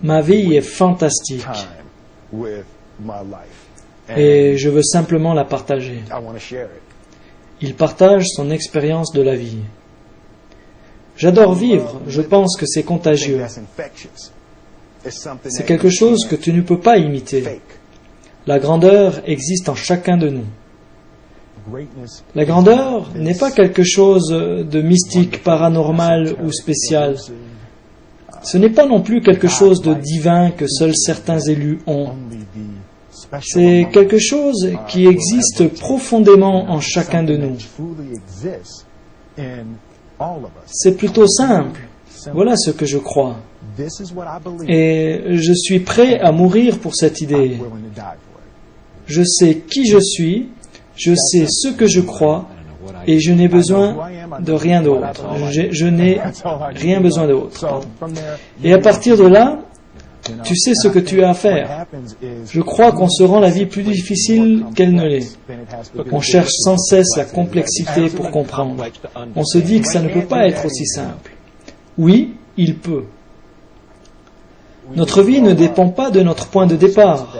Ma vie est fantastique et je veux simplement la partager. Il partage son expérience de la vie. J'adore vivre, je pense que c'est contagieux. C'est quelque chose que tu ne peux pas imiter. La grandeur existe en chacun de nous. La grandeur n'est pas quelque chose de mystique, paranormal ou spécial. Ce n'est pas non plus quelque chose de divin que seuls certains élus ont. C'est quelque chose qui existe profondément en chacun de nous. C'est plutôt simple. Voilà ce que je crois. Et je suis prêt à mourir pour cette idée. Je sais qui je suis, je sais ce que je crois, et je n'ai besoin de rien d'autre. Je n'ai rien besoin d'autre. Et à partir de là, tu sais ce que tu as à faire. Je crois qu'on se rend la vie plus difficile qu'elle ne l'est. On cherche sans cesse la complexité pour comprendre. On se dit que ça ne peut pas être aussi simple. Oui, il peut. Notre vie ne dépend pas de notre point de départ.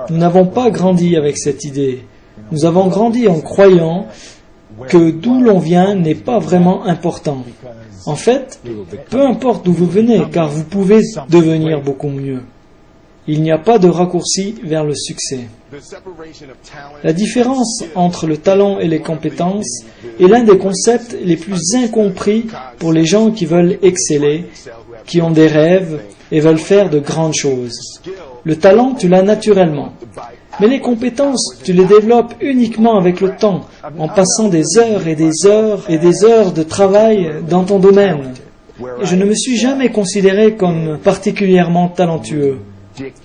Nous n'avons pas grandi avec cette idée. Nous avons grandi en croyant que d'où l'on vient n'est pas vraiment important. En fait, peu importe d'où vous venez, car vous pouvez devenir beaucoup mieux. Il n'y a pas de raccourci vers le succès. La différence entre le talent et les compétences est l'un des concepts les plus incompris pour les gens qui veulent exceller, qui ont des rêves et veulent faire de grandes choses. Le talent, tu l'as naturellement. Mais les compétences, tu les développes uniquement avec le temps, en passant des heures et des heures et des heures de travail dans ton domaine. Et je ne me suis jamais considéré comme particulièrement talentueux.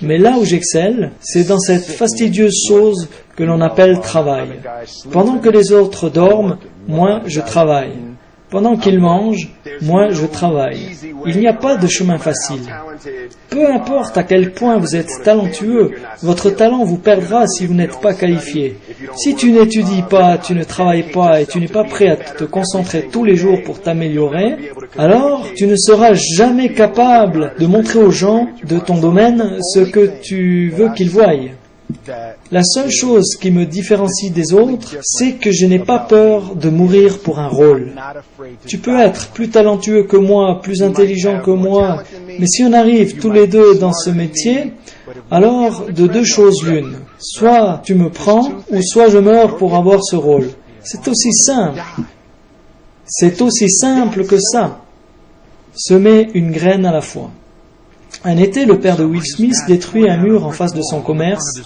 Mais là où j'excelle, c'est dans cette fastidieuse chose que l'on appelle travail. Pendant que les autres dorment, moi je travaille. Pendant qu'ils mangent, moi je travaille. Il n'y a pas de chemin facile. Peu importe à quel point vous êtes talentueux, votre talent vous perdra si vous n'êtes pas qualifié. Si tu n'étudies pas, tu ne travailles pas et tu n'es pas prêt à te concentrer tous les jours pour t'améliorer, alors tu ne seras jamais capable de montrer aux gens de ton domaine ce que tu veux qu'ils voient. La seule chose qui me différencie des autres, c'est que je n'ai pas peur de mourir pour un rôle. Tu peux être plus talentueux que moi, plus intelligent que moi, mais si on arrive tous les deux dans ce métier, alors de deux choses l'une. Soit tu me prends, ou soit je meurs pour avoir ce rôle. C'est aussi simple. C'est aussi simple que ça. Semer une graine à la fois. Un été, le père de Will Smith détruit un mur en face de son commerce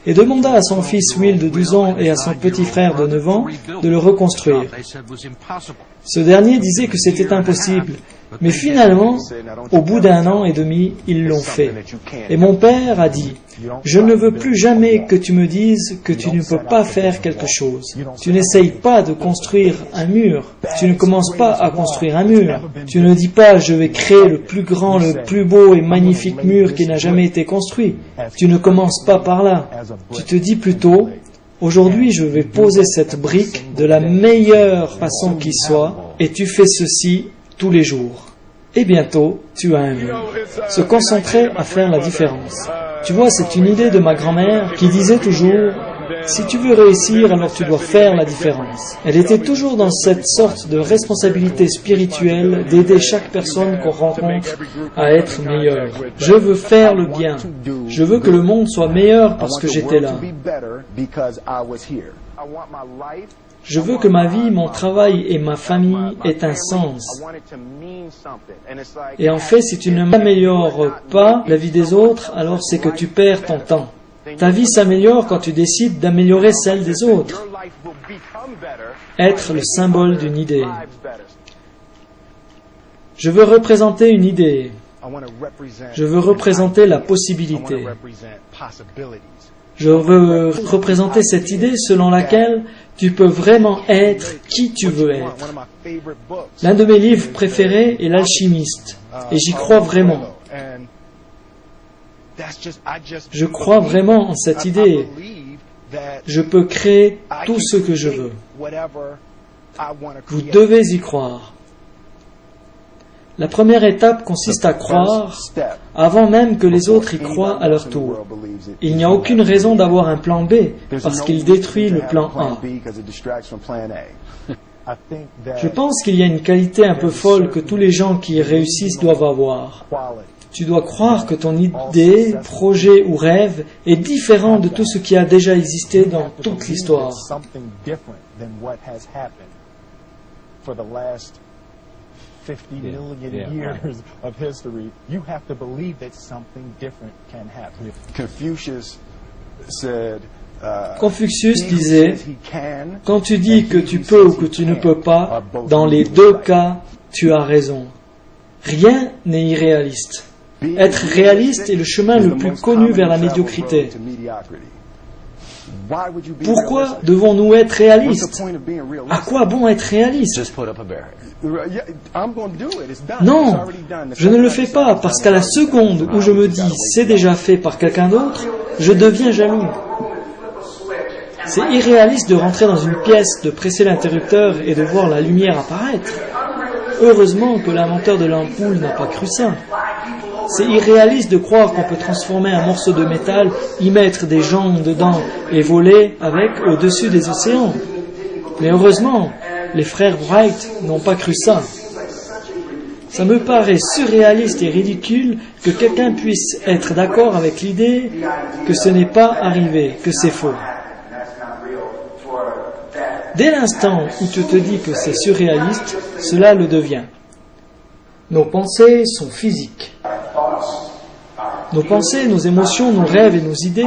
et demanda à son fils Will de 12 ans et à son petit frère de 9 ans de le reconstruire. Ce dernier disait que c'était impossible, mais finalement, au bout d'1 an et demi, ils l'ont fait. Et mon père a dit, « Je ne veux plus jamais que tu me dises que tu ne peux pas faire quelque chose. Tu n'essayes pas de construire un mur. Tu ne commences pas à construire un mur. Tu ne dis pas, je vais créer le plus grand, le plus beau et magnifique mur qui n'a jamais été construit. Tu ne commences pas par là. Tu te dis plutôt, aujourd'hui je vais poser cette brique de la meilleure façon qui soit, et tu fais ceci tous les jours. Et bientôt, tu as un mur. » Se concentrer à faire la différence. Tu vois, c'est une idée de ma grand-mère qui disait toujours, si tu veux réussir, alors tu dois faire la différence. Elle était toujours dans cette sorte de responsabilité spirituelle d'aider chaque personne qu'on rencontre à être meilleure. Je veux faire le bien. Je veux que le monde soit meilleur parce que j'étais là. Je veux que ma vie, mon travail et ma famille aient un sens. Et en fait, si tu ne m'améliores pas la vie des autres, alors c'est que tu perds ton temps. Ta vie s'améliore quand tu décides d'améliorer celle des autres. Être le symbole d'une idée. Je veux représenter une idée. Je veux représenter la possibilité. Je veux représenter cette idée selon laquelle tu peux vraiment être qui tu veux être. L'un de mes livres préférés est L'Alchimiste, et j'y crois vraiment. Je crois vraiment en cette idée. Je peux créer tout ce que je veux. Vous devez y croire. La première étape consiste à croire avant même que les autres y croient à leur tour. Il n'y a aucune raison d'avoir un plan B parce qu'il détruit le plan A. Je pense qu'il y a une qualité un peu folle que tous les gens qui réussissent doivent avoir. Tu dois croire que ton idée, projet ou rêve est différent de tout ce qui a déjà existé dans toute l'histoire. Confucius disait, quand tu dis que tu peux ou que tu ne peux pas, dans les deux cas, tu as raison. Rien n'est irréaliste. Être réaliste est le chemin le plus connu vers la médiocrité. Pourquoi devons-nous être réalistes? À quoi bon être réaliste? Non, je ne le fais pas parce qu'à la seconde où je me dis c'est déjà fait par quelqu'un d'autre, je deviens jaloux. C'est irréaliste de rentrer dans une pièce, de presser l'interrupteur et de voir la lumière apparaître. Heureusement que l'inventeur de l'ampoule n'a pas cru ça. C'est irréaliste de croire qu'on peut transformer un morceau de métal, y mettre des gens dedans et voler avec au-dessus des océans. Mais heureusement, les frères Wright n'ont pas cru ça. Ça me paraît surréaliste et ridicule que quelqu'un puisse être d'accord avec l'idée que ce n'est pas arrivé, que c'est faux. Dès l'instant où tu te dis que c'est surréaliste, cela le devient. Nos pensées sont physiques. Nos pensées, nos émotions, nos rêves et nos idées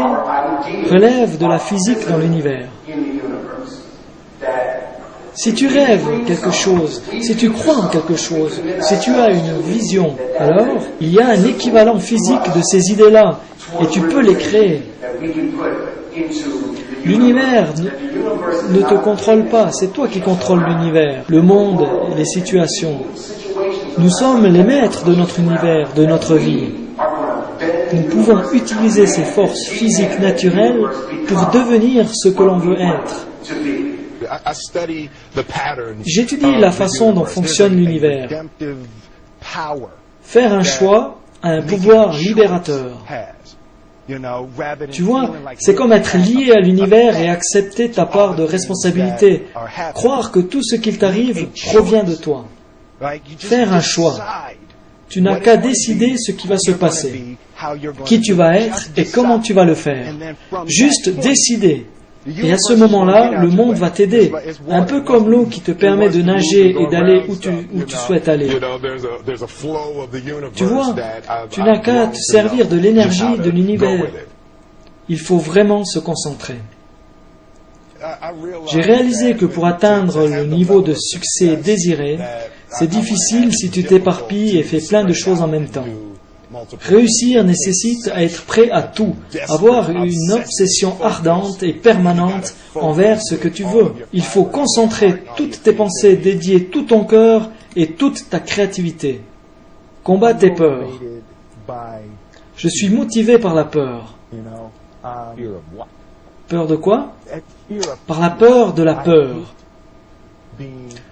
relèvent de la physique dans l'univers. Si tu rêves quelque chose, si tu crois en quelque chose, si tu as une vision, alors il y a un équivalent physique de ces idées-là et tu peux les créer. L'univers ne te contrôle pas, c'est toi qui contrôles l'univers, le monde et les situations. Nous sommes les maîtres de notre univers, de notre vie. Nous pouvons utiliser ces forces physiques naturelles pour devenir ce que l'on veut être. J'étudie la façon dont fonctionne l'univers. Faire un choix a un pouvoir libérateur. Tu vois, c'est comme être lié à l'univers et accepter ta part de responsabilité. Croire que tout ce qu'il t'arrive provient de toi. Faire un choix. Tu n'as qu'à décider ce qui va se passer, qui tu vas être et comment tu vas le faire. Juste décider. Et à ce moment-là, le monde va t'aider. Un peu comme l'eau qui te permet de nager et d'aller où tu souhaites aller. Tu vois, tu n'as qu'à te servir de l'énergie de l'univers. Il faut vraiment se concentrer. J'ai réalisé que pour atteindre le niveau de succès désiré, c'est difficile si tu t'éparpilles et fais plein de choses en même temps. Réussir nécessite à être prêt à tout, avoir une obsession ardente et permanente envers ce que tu veux. Il faut concentrer toutes tes pensées, dédier tout ton cœur et toute ta créativité. Combat tes peurs. Je suis motivé par la peur. Peur de quoi? Par la peur de la peur.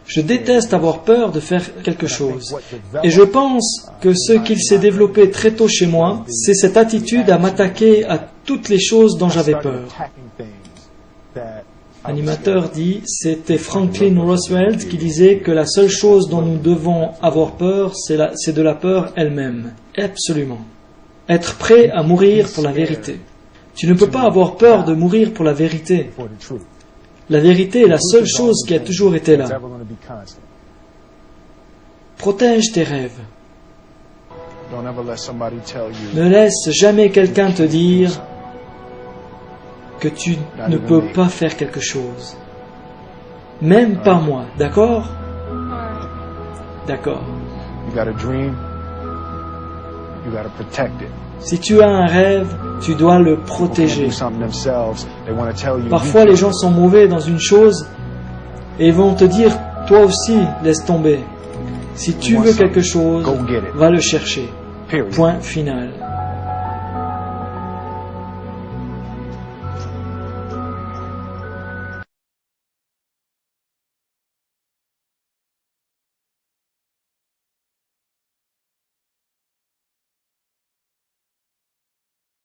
Je déteste avoir peur de faire quelque chose. Et je pense que ce qu'il s'est développé très tôt chez moi, c'est cette attitude à m'attaquer à toutes les choses dont j'avais peur. L'animateur dit, c'était Franklin Roosevelt qui disait que la seule chose dont nous devons avoir peur, c'est de la peur elle-même. Absolument. Être prêt à mourir pour la vérité. Tu ne peux pas avoir peur de mourir pour la vérité. La vérité est la seule chose qui a toujours été là. Protège tes rêves. Ne laisse jamais quelqu'un te dire que tu ne peux pas faire quelque chose. Même pas moi, d'accord? D'accord. Si tu as un rêve, tu dois le protéger. Parfois, les gens sont mauvais dans une chose et vont te dire, toi aussi, laisse tomber. Si tu veux quelque chose, va le chercher. Point final.